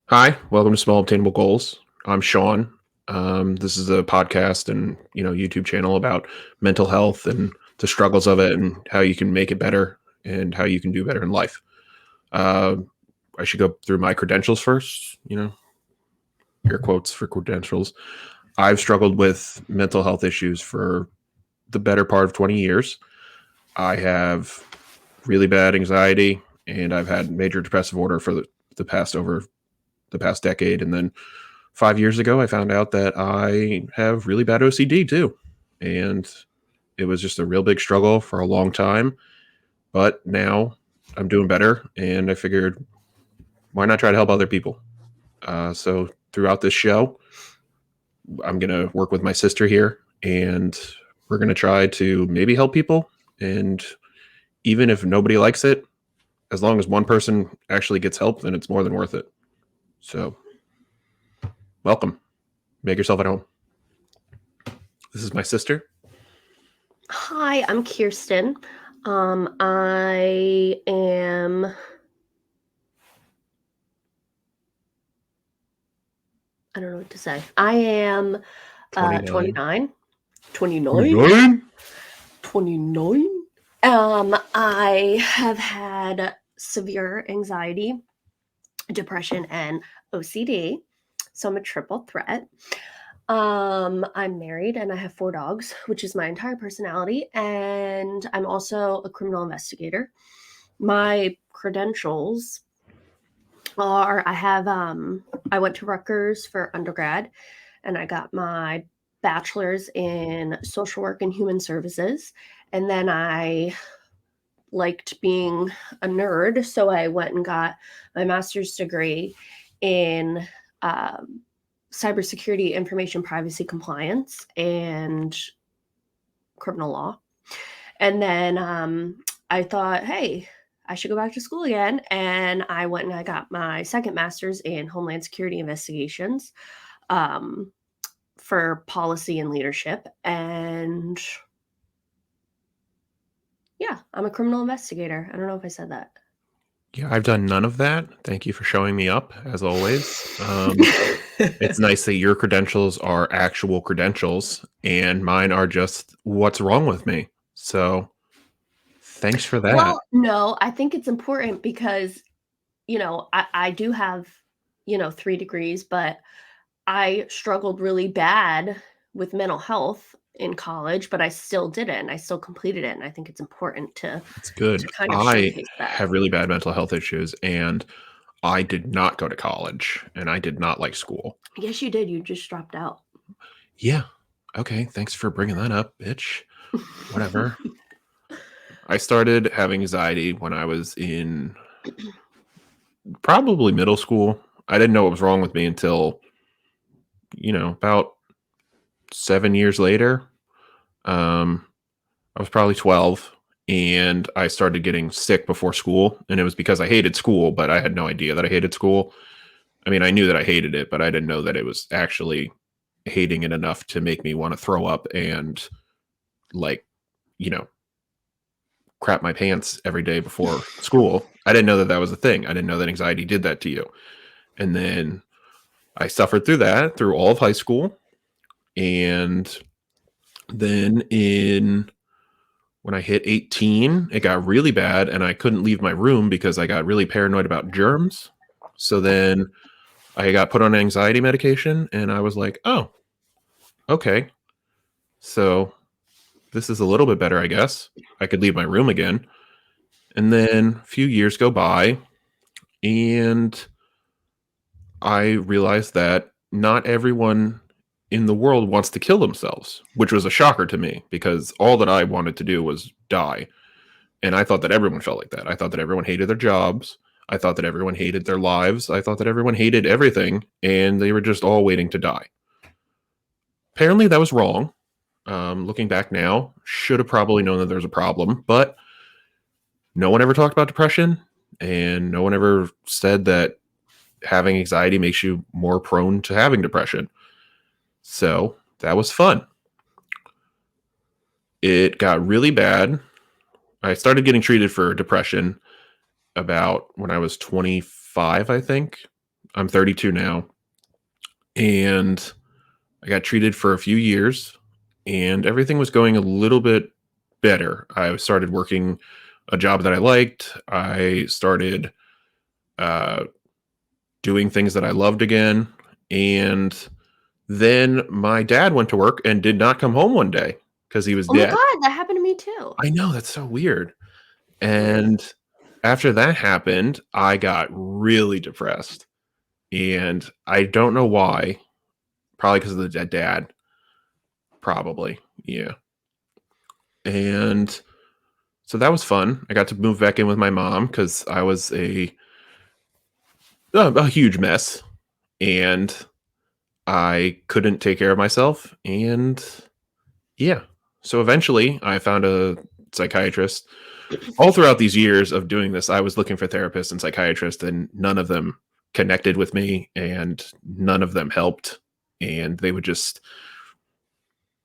Hi, welcome to Small Obtainable Goals. I'm Sean. This is a podcast and YouTube channel about mental health and the struggles of it and how you can make it better and how you can do better in life. Uh, I should go through my credentials first. Air quotes for credentials. I've struggled with mental health issues for the better part of 20 years. I have really bad anxiety and I've had major depressive order for the past decade, and then 5 years ago, I found out that I have really bad OCD too. And it was just a real big struggle for a long time. But now I'm doing better. And I figured, why not try to help other people? So throughout this show, I'm going to work with my sister here and we're going to try to maybe help people. And even if nobody likes it, as long as one person actually gets help, then it's more than worth it. So, welcome. Make yourself at home. This is my sister. Hi, I'm Kirsten. I am I don't know what to say. I am 29. 29? 29. I have had severe anxiety, depression, and OCD. So I'm a triple threat. I'm married and I have 4 dogs, which is my entire personality, and I'm also a criminal investigator. My credentials are I went to Rutgers for undergrad and I got my bachelor's in social work and human services, and then I liked being a nerd, so I went and got my master's degree in cybersecurity, information privacy compliance, and criminal law. And then I thought, hey, I should go back to school again. And I went and I got my second master's in Homeland Security Investigations for policy and leadership. And yeah, I'm a criminal investigator. I don't know if I said that. Yeah, I've done none of that. Thank you for showing me up, as always. It's nice that your credentials are actual credentials and mine are just what's wrong with me. So thanks for that. Well, no, I think it's important because, I do have, 3 degrees, but I struggled really bad with mental health in college, but I still did it and I still completed it. And I think it's important to It's good. kind of I showcase that. have really bad mental health issues and I did not go to college and I did not like school. Yes, you did. You just dropped out. Yeah. Okay. Thanks for bringing that up, bitch. Whatever. I started having anxiety when I was in probably middle school. I didn't know what was wrong with me until, about 7 years later. I was probably 12 and I started getting sick before school. And it was because I hated school, but I had no idea that I hated school. I mean, I knew that I hated it, but I didn't know that it was actually hating it enough to make me want to throw up and, like, you know, crap my pants every day before school. I didn't know that that was a thing. I didn't know that anxiety did that to you. And then I suffered through that through all of high school. And then when I hit 18, it got really bad and I couldn't leave my room because I got really paranoid about germs. So then I got put on anxiety medication and I was like, oh, okay. So this is a little bit better, I guess. I could leave my room again. And then a few years go by and I realized that not everyone in the world wants to kill themselves, which was a shocker to me because all that I wanted to do was die. And I thought that everyone felt like that. I thought that everyone hated their jobs. I thought that everyone hated their lives. I thought that everyone hated everything and they were just all waiting to die. Apparently, that was wrong. Looking back now, should have probably known that there's a problem, but no one ever talked about depression and no one ever said that having anxiety makes you more prone to having depression. So that was fun. It got really bad. I started getting treated for depression about when I was 25, I think. I'm 32 now, and I got treated for a few years, and everything was going a little bit better. I started working a job that I liked. I started uh, doing things that I loved again. And then my dad went to work and did not come home one day because he was Oh my dead. god, that happened to me too. I know, that's so weird. Weird. And after that happened, I got really depressed. And I don't know why. Probably because of the dad. Probably. Yeah. And so that was fun. I got to move back in with my mom because I was a huge mess. And I couldn't take care of myself. And yeah. So eventually I found a psychiatrist. All throughout these years of doing this, I was looking for therapists and psychiatrists, and none of them connected with me, and none of them helped. And they would just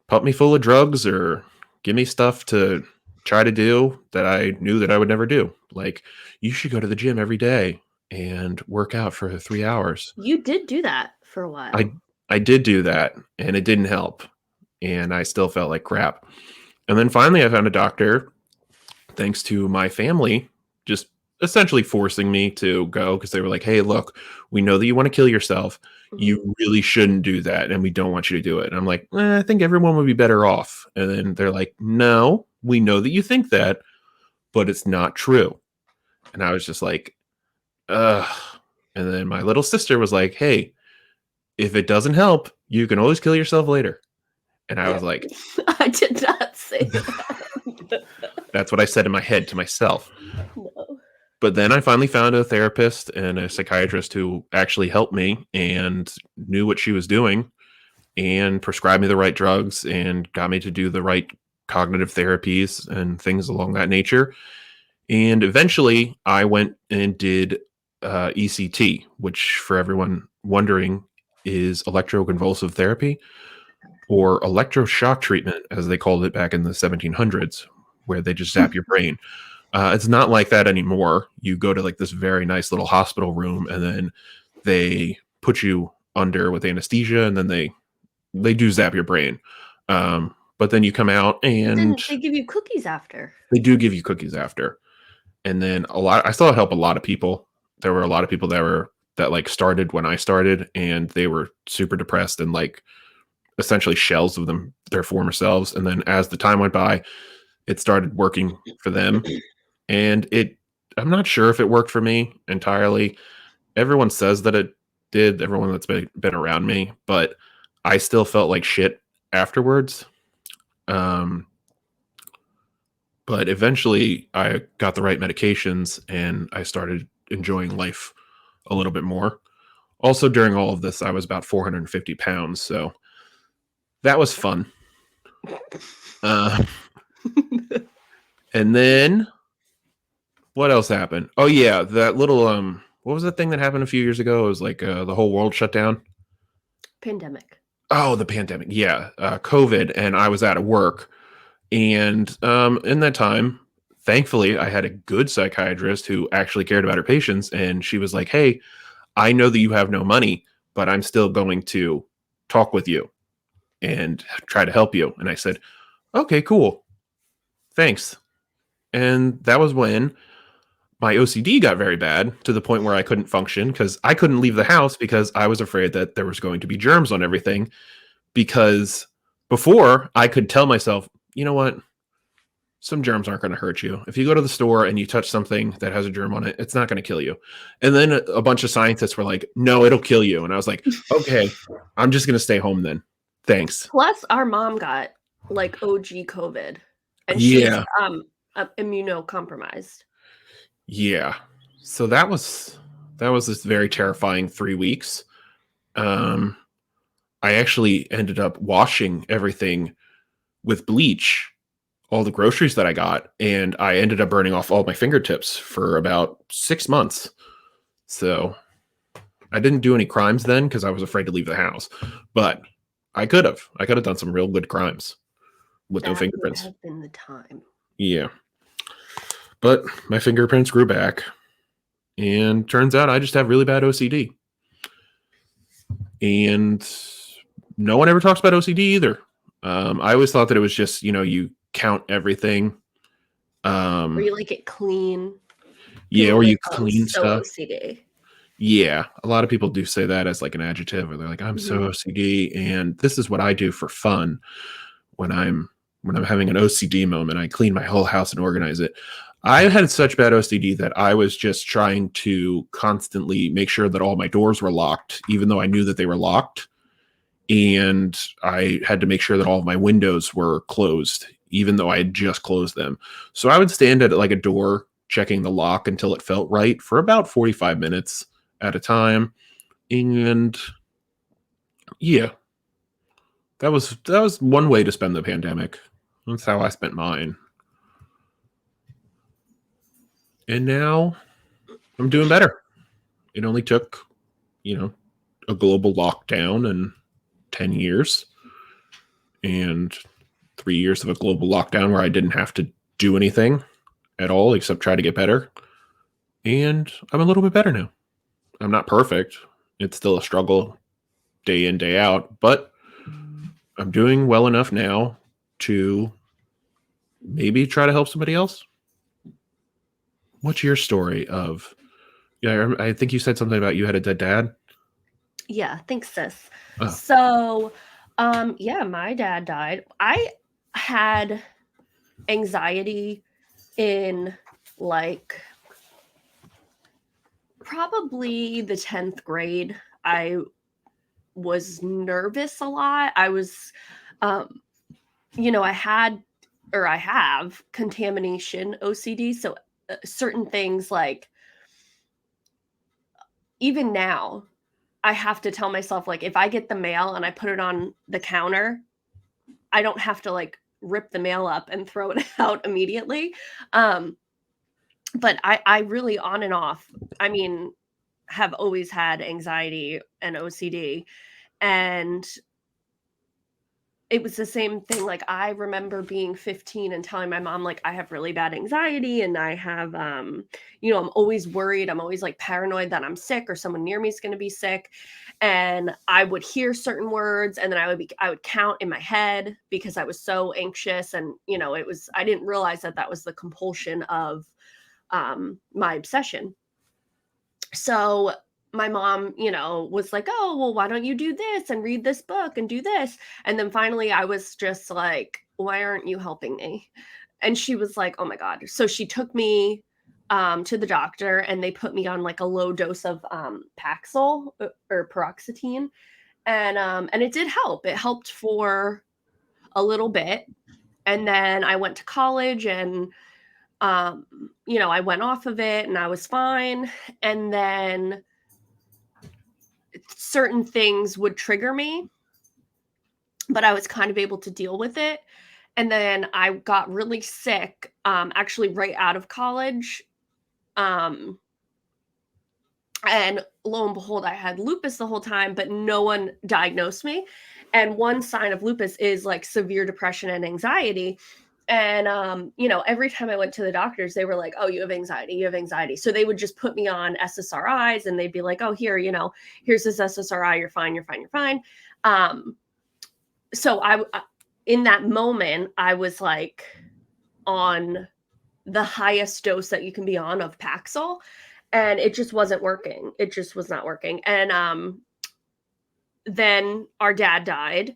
pump me full of drugs or give me stuff to try to do that I knew that I would never do. Like, you should go to the gym every day and work out for 3 hours. You did do that for a I while. I did do that, and it didn't help, and I still felt like crap. And then finally, I found a doctor, thanks to my family just essentially forcing me to go because they were like, "Hey, look, we know that you want to kill yourself. Mhm. You really shouldn't do that, and we don't want you to do it." And I'm like, I think everyone would be better off. And then they're like, "No, we know that you think that, but it's not true." And I was just like, ugh. And then my little sister was like, "Hey, if it doesn't help, you can always kill yourself later." And I was like, I did not say that. that's what I said in my head to myself. No. But then I finally found a therapist and a psychiatrist who actually helped me and knew what she was doing and prescribed me the right drugs and got me to do the right cognitive therapies and things along that nature. And eventually I went and did ECT, which, for everyone wondering, is electroconvulsive therapy or electroshock treatment, as they called it back in the 1700s, where they just zap your brain. It's not like that anymore. You go to like this very nice little hospital room, and then they put you under with anesthesia, and then they do zap your brain. But then you come out, But and then they give you cookies after. they do give you cookies after. And then I still help a lot of people. There were a lot of people that like started when I started, and they were super depressed and like essentially shells of their former selves. And then as the time went by, it started working for them. And I'm not sure if it worked for me entirely. Everyone says that it did, everyone that's been around me, but I still felt like shit afterwards. Um, but eventually I got the right medications and I started enjoying life a little bit more. Also, during all of this, I was about 450 pounds, so that was fun. Uh, and then what else happened? Oh yeah, that little what was that thing that happened a few years ago? It was like the whole world shut down. Pandemic. Oh, the pandemic. Yeah, COVID, and I was out of work. And in that time, thankfully, I had a good psychiatrist who actually cared about her patients, and she was like, "Hey, I know that you have no money, but I'm still going to talk with you and try to help you." And I said, "Okay, cool, thanks." And that was when my OCD got very bad to the point where I couldn't function because I couldn't leave the house because I was afraid that there was going to be germs on everything. Because before I could tell myself, you know what? Some germs aren't going to hurt you. If you go to the store and you touch something that has a germ on it, it's not going to kill you. And then a bunch of scientists were like, no, it'll kill you. And I was like, okay, I'm just going to stay home then. Thanks. Plus, our mom got like OG COVID, and she's Yeah. immunocompromised. Yeah. So that was this very terrifying 3 weeks. Um, I actually ended up washing everything with bleach, all the groceries that I got, and I ended up burning off all my fingertips for about 6 months. So I didn't do any crimes then because I was afraid to leave the house, but I could have. I could have done some real good crimes with no That would fingerprints. have been the time. Yeah. But my fingerprints grew back, and turns out I just have really bad OCD. And no one ever talks about OCD either. I always thought that it was just, you count everything. Or you like it clean. Yeah, People or are you like, oh, I'm clean so stuff. OCD. Yeah, a lot of people do say that as like an adjective, or they're like, "I'm so Hmm. OCD," and this is what I do for fun when I'm having an OCD moment. I clean my whole house and organize it. I had such bad OCD that I was just trying to constantly make sure that all my doors were locked, even though I knew that they were locked, and I had to make sure that all of my windows were closed, even though I had just closed them. So I would stand at like a door checking the lock until it felt right for about 45 minutes at a time. And yeah, that was one way to spend the pandemic. That's how I spent mine. And now I'm doing better. It only took, you know, a global lockdown and 10 years and 3 years of a global lockdown where I didn't have to do anything at all except try to get better. And I'm a little bit better now. I'm not perfect. It's still a struggle day in, day out, but I'm doing well enough now to maybe try to help somebody else. What's your story of? Yeah, I think you said something about you had a dead dad. Yeah, thanks, sis. Oh, So, yeah, my dad died. I had anxiety in like probably the 10th grade. I was nervous a lot. I was, um, I had or I have contamination OCD. So, certain things like even now, I have to tell myself, like, if I get the mail and I put it on the counter, I don't have to like rip the mail up and throw it out immediately. Um, but I really on and off, I mean, have always had anxiety and OCD. And it was the same thing. Like I remember being 15 and telling my mom, like, I have really bad anxiety and I have I'm always worried. I'm always like paranoid that I'm sick or someone near me is gonna be sick. And I would hear certain words and then I would count in my head because I was so anxious. And I didn't realize that that was the compulsion of my obsession. So my mom, was like, "Oh, well, why don't you do this and read this book and do this?" And then finally I was just like, "Why aren't you helping me?" And she was like, "Oh my God." So she took me to the doctor and they put me on like a low dose of Paxil or paroxetine. And it did help. It helped for a little bit. And then I went to college and I went off of it and I was fine. And then certain things would trigger me, but I was kind of able to deal with it. And then I got really sick, actually right out of college. Um, and lo and behold, I had lupus the whole time, but no one diagnosed me. And one sign of lupus is like severe depression and anxiety. And every time I went to the doctors, they were like, "Oh, you have anxiety, you have anxiety." So they would just put me on SSRIs and they'd be like, "Oh, here's this SSRI, you're fine, you're fine, you're fine." Um, so in that moment, I was like on the highest dose that you can be on of Paxil, and it just wasn't working. It just was not working. And then our dad died,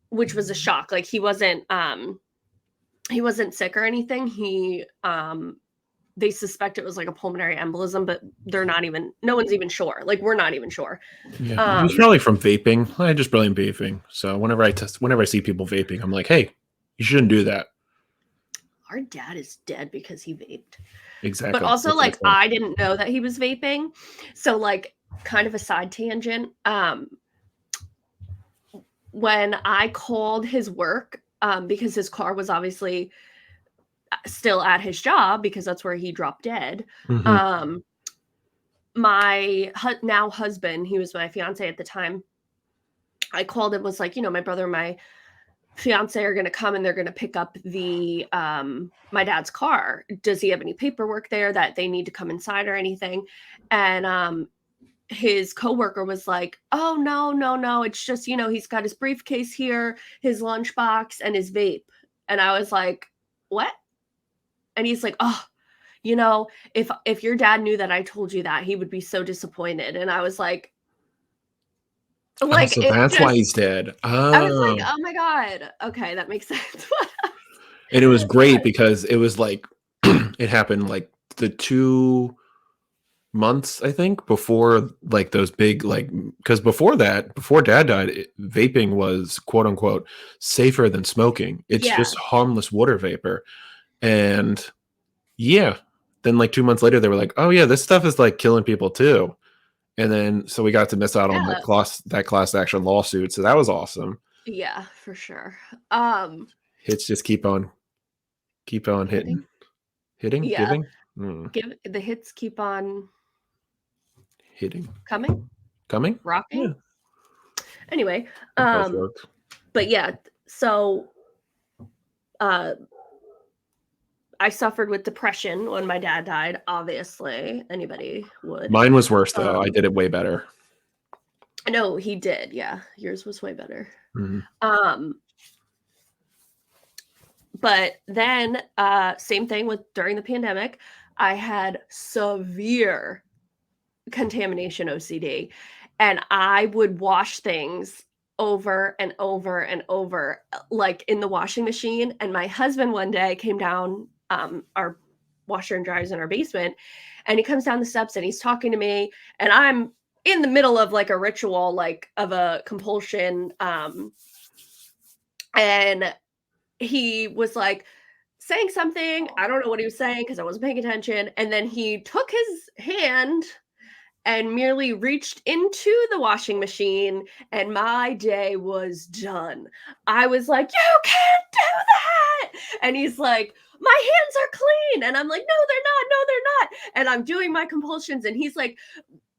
which was a shock. Like he wasn't sick or anything. They suspect it was like a pulmonary embolism, but no one's even sure. Like we're not even sure. yeah, it was Um, probably from vaping. I just blame vaping. So whenever I see people vaping, I'm like, hey, you shouldn't do that. our dad is dead because he vaped. But Exactly. also That's what I like thought. I didn't know that he was vaping. So like kind of a side tangent. When I called his work, because his car was obviously still at his job because that's where he dropped dead. Hmm. Um, my now husband, he was my fiance at the time. I called and was like, my brother and my fiance are going to come and they're going to pick up the my dad's car. Does he have any paperwork there that they need to come inside or anything? And his coworker was like, "Oh, no, no, no. It's just, he's got his briefcase here, his lunchbox, and his vape." And I was like, "What?" And he's like, "Oh, if your dad knew that I told you that, he would be so disappointed." And I was Oh, like so it that's why just he's dead. I was like, Oh. "Oh my god. Okay, that makes sense." And it was great because it was like it happened like the 2 months, I think, before like those big like because before that, before dad died, vaping was quote unquote safer than smoking. It's Yeah, just harmless water vapor. And yeah, then like 2 months later, they were like, "Oh yeah, this stuff is like killing people too." And then so we got to miss out on yeah, that class action lawsuit. So that was awesome. yeah, for sure. Um, Hits just keep on hitting, Hitting? hitting, Yeah, giving, mm, give the hits keep on hitting, coming, coming. Yeah, rocking. Anyway, it both um, worked. but yeah, so uh I suffered with depression when my dad died, obviously. Anybody would. Mine was worse though. I Um, did it way better. no, he did. Yeah, yours was way better. Mhm. Um, but then same thing with during the pandemic, I had severe contamination OCD, and I would wash things over and over and over, like in the washing machine. And my husband one day came down, our washer and dryers in our basement, and he comes down the steps and he's talking to me, and I'm in the middle of like a ritual, like of a compulsion, and he was like saying something. I don't know what he was saying because I wasn't paying attention. And then he took his hand and merely reached into the washing machine, and my day was done. I was like, "You can't do that." And he's like, "My hands are clean." And I'm like, "No, they're not. No, they're not." And I'm doing my compulsions, and he's like,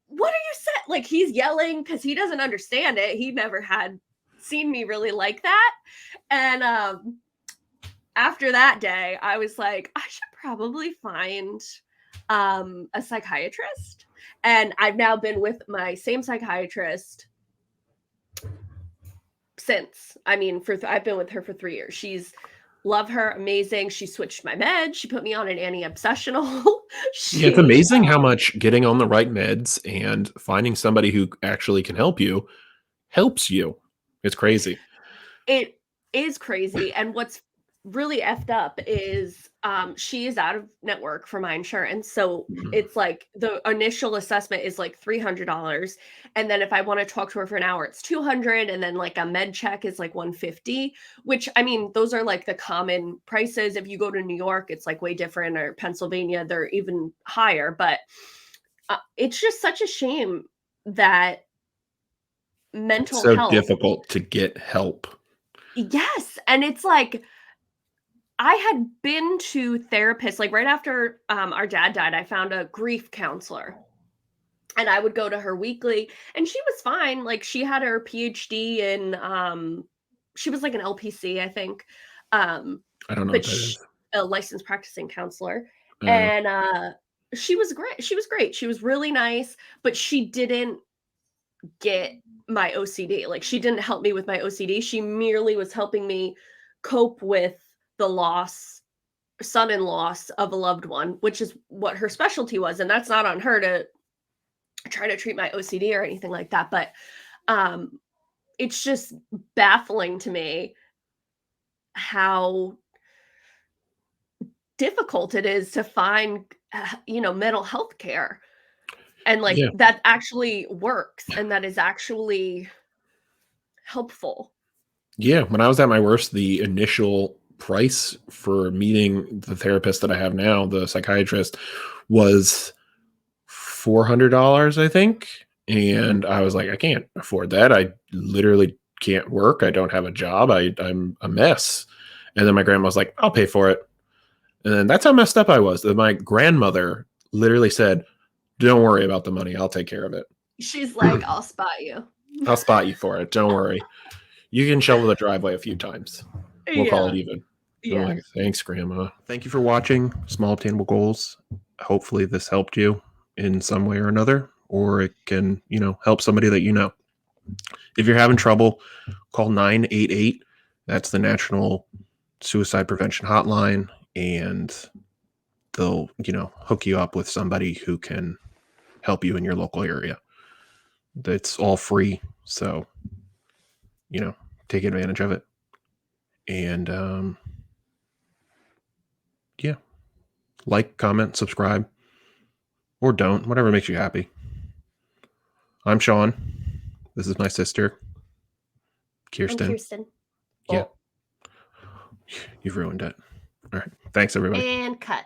"What are you saying?" Like he's yelling because he doesn't understand it. He never had seen me really like that. And after that day, I was like, I should probably find a psychiatrist. And I've now been with my same psychiatrist since. I mean, I've been with her for 3 years. She's love her, amazing. She switched my meds. She put me on an anti-obsessional. Yeah, it's she amazing how much getting on the right meds and finding somebody who actually can help you helps you. It's crazy. It is crazy, and what's really effed up is, she is out of network for my insurance, so Mhm. it's like the initial assessment is like $300, and then if I wanna talk to her for an hour, it's 200, and then, like, a med check is, like, 150, which, I mean, those are, like, the common prices. If you go to New York, it's, like, way different, or Pennsylvania, they're even higher, but, it's just such a shame that It's mental so health. difficult to get help. Yes, and it's like I had been to therapists, like, right after, our dad died, I found a grief counselor, and I would go to her weekly, and she was fine. Like, she had her PhD in, she was like an LPC, I think, um, I don't know what but that is. a licensed practicing counselor, Uh, and, she was great. She was great. She was really nice, but she didn't get my OCD. Like, she didn't help me with my OCD. She merely was helping me cope with the loss, sudden loss of a loved one, which is what her specialty was. And that's not on her to try to treat my OCD or anything like that. But um, it's just baffling to me how difficult it is to find, mental health care, and like yeah. that actually works and that is actually helpful. Yeah, when I was at my worst, the initial price for meeting the therapist that I have now, the psychiatrist, was $400, I think. And I was like, I can't afford that. I literally can't work. I don't have a job. I'm a mess. And then my grandma was like, I'll pay for it. And then that's how messed up I was. That my grandmother literally said, don't worry about the money. I'll take care of it. She's like, I'll spot you. I'll spot you for it. Don't worry. You can shovel the driveway a few times. We'll call it Yeah. even. I'm Yeah. like, thanks, Grandma. Thank you for watching Small Obtainable Goals. Hopefully, this helped you in some way or another. or it can, help somebody that you know. If you're having trouble, call 988. That's the National Suicide Prevention Hotline, and they'll, hook you up with somebody who can help you in your local area. It's all free, so, take advantage of it. And yeah, like, comment, subscribe, or don't, whatever makes you happy. I'm Sean. This is my sister, Kirsten. I'm Kirsten. Yeah. You've ruined it. All right. Thanks, everybody. And cut.